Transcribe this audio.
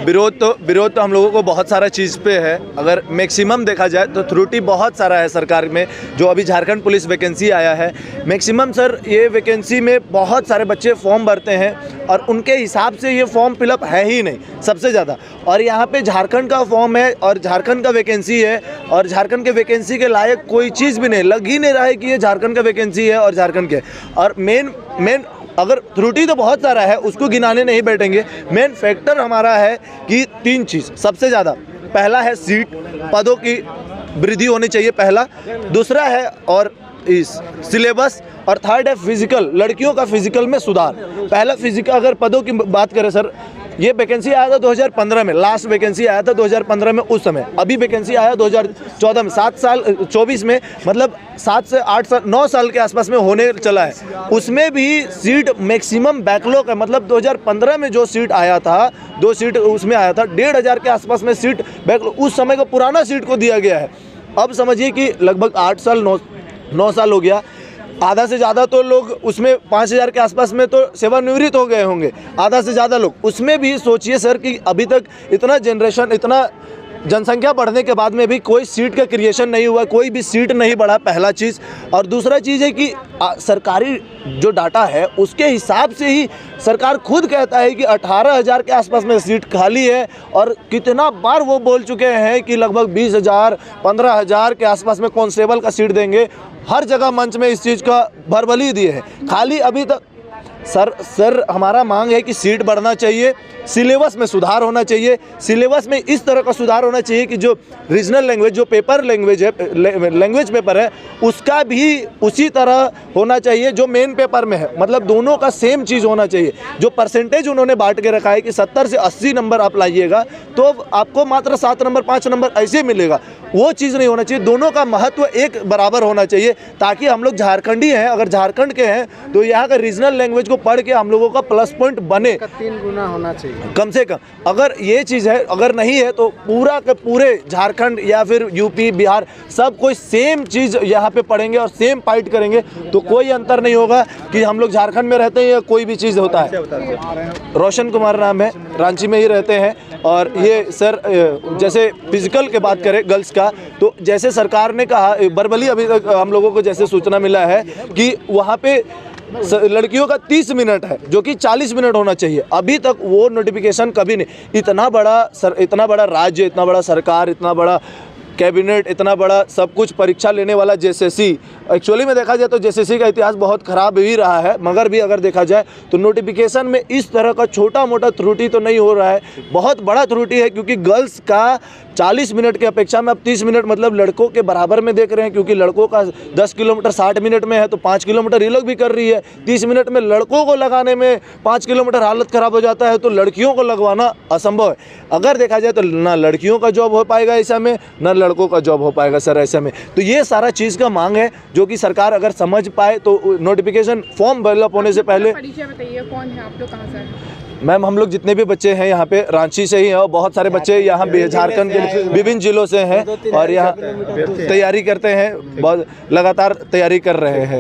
विरोध तो हम लोगों को बहुत सारा चीज़ पे है। अगर मैक्सिमम देखा जाए तो त्रुटि बहुत सारा है सरकार में। जो अभी झारखंड पुलिस वैकेंसी आया है, मैक्सिमम सर ये वैकेंसी में बहुत सारे बच्चे फॉर्म भरते हैं और उनके हिसाब से ये फॉर्म फिलअप है ही नहीं सबसे ज़्यादा। और यहाँ पे झारखंड का फॉर्म है और झारखंड का वैकेंसी है और झारखंड के वैकेंसी के लायक कोई चीज़ भी नहीं, लग ही नहीं रहा है कि ये झारखंड का वैकेंसी है और झारखंड के। और मेन अगर त्रुटि तो बहुत सारा है, उसको गिनाने नहीं बैठेंगे। मेन फैक्टर हमारा है कि 3 चीज़ सबसे ज़्यादा। पहला है सीट, पदों की वृद्धि होनी चाहिए पहला। दूसरा है और इस सिलेबस, और थर्ड है फिजिकल, लड़कियों का फिजिकल में सुधार। पहला फिजिकल, अगर पदों की बात करें सर, ये वैकेंसी आया था 2015 में, लास्ट वैकेंसी आया था 2015 में उस समय। अभी वैकेंसी आया 2014 में, 7 साल 24 में, मतलब 7 से 8 साल 9 साल के आसपास में होने चला है। उसमें भी सीट मैक्सिमम बैकलॉग है। मतलब 2015 में जो सीट आया था, 2 सीट उसमें आया था, 1500 के आसपास में सीट बैकलॉग उस समय का पुराना सीट को दिया गया है। अब समझिए कि लगभग 8 साल 9 साल हो गया। आधा से ज़्यादा तो लोग उसमें 5000 के आसपास में तो सेवानिवृत्त हो गए होंगे, आधा से ज़्यादा लोग। उसमें भी सोचिए सर कि अभी तक इतना जनरेशन, इतना जनसंख्या बढ़ने के बाद में भी कोई सीट का क्रिएशन नहीं हुआ, कोई भी सीट नहीं बढ़ा, पहला चीज़। और दूसरा चीज़ है कि सरकारी जो डाटा है उसके हिसाब से ही सरकार खुद कहता है कि 18000 के आसपास में सीट खाली है। और कितना बार वो बोल चुके हैं कि लगभग 20000 15000 के आसपास में कांस्टेबल का सीट देंगे। हर जगह मंच में इस चीज़ का भरबली दिए हैं। खाली अभी तक सर हमारा मांग है कि सीट बढ़ना चाहिए, सिलेबस में सुधार होना चाहिए। सिलेबस में इस तरह का सुधार होना चाहिए कि जो रीजनल लैंग्वेज, जो पेपर लैंग्वेज है, लैंग्वेज पेपर है, उसका भी उसी तरह होना चाहिए जो मेन पेपर में है। मतलब दोनों का सेम चीज़ होना चाहिए। जो परसेंटेज उन्होंने बांट के रखा है कि 70 से 80 नंबर आप लाइएगा तो आपको मात्र 7 नंबर 5 नंबर ऐसे मिलेगा, वो चीज़ नहीं होना चाहिए। दोनों का महत्व एक बराबर होना चाहिए, ताकि हम लोग झारखंडी हैं, अगर झारखंड के हैं तो यहाँ का रीजनल लैंग्वेज को पढ़ के हम लोगों का प्लस पॉइंट बने। 3 गुना होना चाहिए कम से कम। अगर ये चीज़ है, अगर नहीं है तो पूरा के पूरे झारखंड या फिर यूपी बिहार सब कोई सेम चीज़ यहाँ पे पढ़ेंगे और सेम फाइट करेंगे, तो कोई अंतर नहीं होगा कि हम लोग झारखंड में रहते हैं या कोई भी चीज़ होता है। रोशन कुमार नाम है, रांची में ही रहते हैं। और ये सर जैसे फिजिकल के बात करें गर्ल्स का, तो जैसे सरकार ने कहा बरबली, अभी तक हम लोगों को जैसे सूचना मिला है कि वहाँ पे लड़कियों का 30 मिनट है जो कि 40 मिनट होना चाहिए। अभी तक वो नोटिफिकेशन कभी नहीं। इतना बड़ा राज्य, इतना बड़ा सरकार, इतना बड़ा कैबिनेट, इतना बड़ा सब कुछ परीक्षा लेने वाला जेएसएससी, एक्चुअली में देखा जाए तो जेएसएससी का इतिहास बहुत ख़राब ही रहा है, मगर भी अगर देखा जाए तो नोटिफिकेशन में इस तरह का छोटा मोटा त्रुटि तो नहीं हो रहा है, बहुत बड़ा त्रुटि है। क्योंकि गर्ल्स का 40 मिनट की अपेक्षा में अब 30 मिनट, मतलब लड़कों के बराबर में देख रहे हैं। क्योंकि लड़कों का 10 किलोमीटर 60 मिनट में है तो 5 किलोमीटर ये लोग भी कर रही है। 30 मिनट में लड़कों को लगाने में 5 किलोमीटर हालत ख़राब हो जाता है, तो लड़कियों को लगवाना असंभव है। अगर देखा जाए तो ना लड़कियों का जॉब हो पाएगा ऐसा में, ना लड़कों का जॉब हो पाएगा सर ऐसा में। तो ये सारा चीज़ का मांग है जो कि सरकार अगर समझ पाए तो नोटिफिकेशन फॉर्म डेवलप होने से पहले। परिचय बताइए, कौन है आप लोग, कहाँ से हैं? मैम हम लोग जितने भी बच्चे हैं यहाँ पे रांची से ही हैं और बहुत सारे बच्चे यहाँ झारखंड के विभिन्न जिलों से हैं और यहाँ तैयारी करते हैं, बहुत लगातार तैयारी कर रहे हैं।